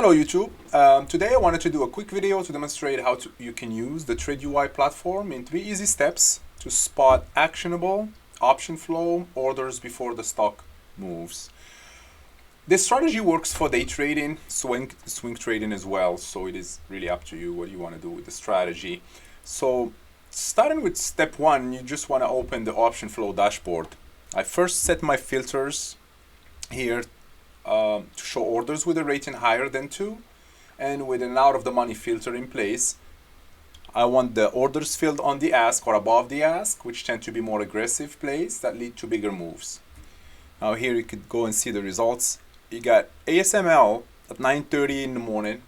Hello YouTube. Today I wanted to do a quick video to demonstrate how you can use the TradeUI platform in 3 easy steps to spot actionable option flow orders before the stock moves. This strategy works for day trading, swing trading as well, so it is really up to you what you want to do with the strategy. So starting with step 1, you just want to open the option flow dashboard. I first set my filters here to show orders with a rating higher than 2 and with an out of the money filter in place. I want the orders filled on the ask or above the ask, which tend to be more aggressive plays that lead to bigger moves. Now here you could go and see the results. You got ASML at 9:30 in the morning,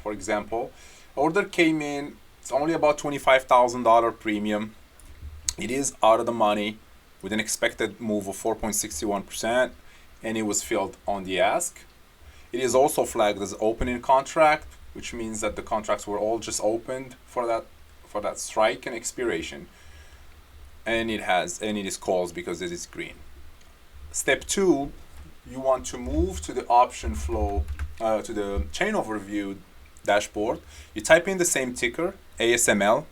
for example. Order came in, it's only about $25,000 premium. It is out of the money with an expected move of 4.61%. And it was filled on the ask. It is also flagged as opening contract, which means that the contracts were all just opened for that strike and expiration. And it is closed because it is green. Step 2, you want to move to the option flow, to the chain overview dashboard. You type in the same ticker, ASML.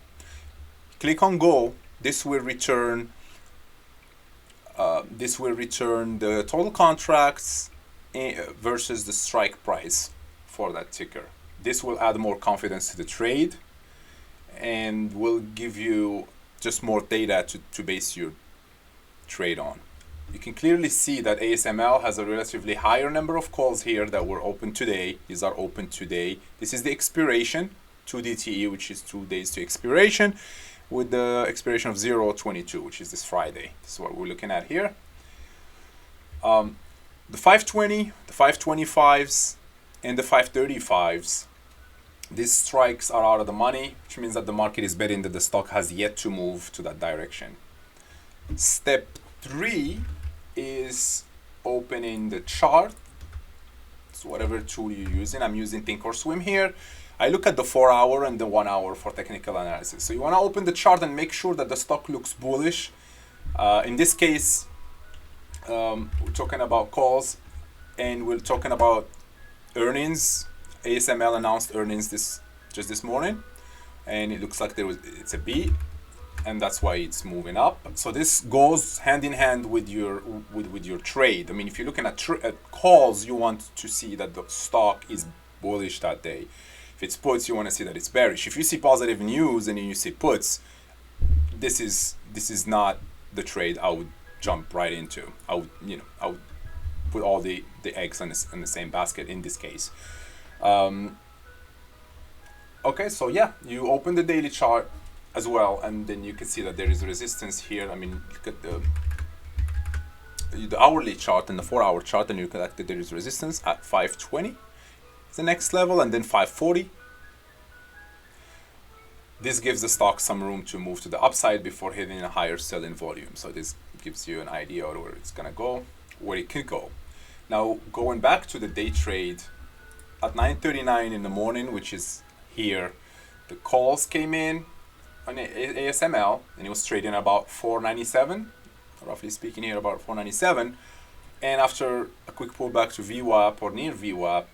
Click on go. This will return the total contracts versus the strike price for that ticker. This will add more confidence to the trade and will give you just more data to base your trade on. You can clearly see that ASML has a relatively higher number of calls here that were open today. These are open today. This is the expiration, 2 DTE, which is 2 days to expiration, with the expiration of 0/22, which is this Friday. This is what we're looking at here. The 520, the 525s, and the 535s, these strikes are out of the money, which means that the market is betting that the stock has yet to move to that direction. Step 3 is opening the chart. So whatever tool you're using, I'm using Thinkorswim here. I look at the 4-hour and the 1-hour for technical analysis. So you want to open the chart and make sure that the stock looks bullish. In this case, we're talking about calls and we're talking about earnings. ASML announced earnings just this morning, and it looks like it's a beat, and that's why it's moving up. So this goes hand in hand with your trade. I mean, if you're looking at calls, you want to see that the stock is bullish that day. If it's puts, you want to see that it's bearish. If you see positive news and you see puts, this is not the trade I would jump right into. I would put all the eggs in the same basket in this case. Okay, so yeah, you open the daily chart as well, and then you can see that there is resistance here. I mean, look at the hourly chart and the 4-hour chart, and you can see that there is resistance at 520. The next level, and then 540. This gives the stock some room to move to the upside before hitting a higher selling volume. So this gives you an idea of where it's gonna go, where it could go. Now going back to the day trade at 9:39 in the morning, which is here, the calls came in on ASML and it was trading about 497, roughly speaking here about 497. And after a quick pullback to VWAP or near VWAP,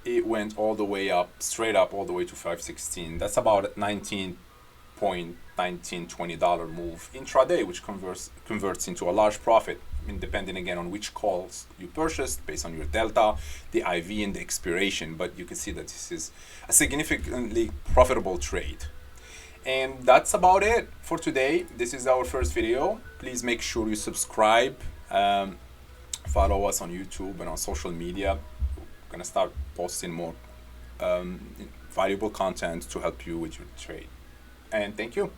it went all the way up, straight up all the way to 516. That's about a $19.20 move intraday, which converts into a large profit. I mean, depending again on which calls you purchased based on your delta, the IV, and the expiration. But you can see that this is a significantly profitable trade. And that's about it for today. This is our first video. Please make sure you subscribe, follow us on YouTube and on social media. We're gonna start posting more valuable content to help you with your trade. And thank you.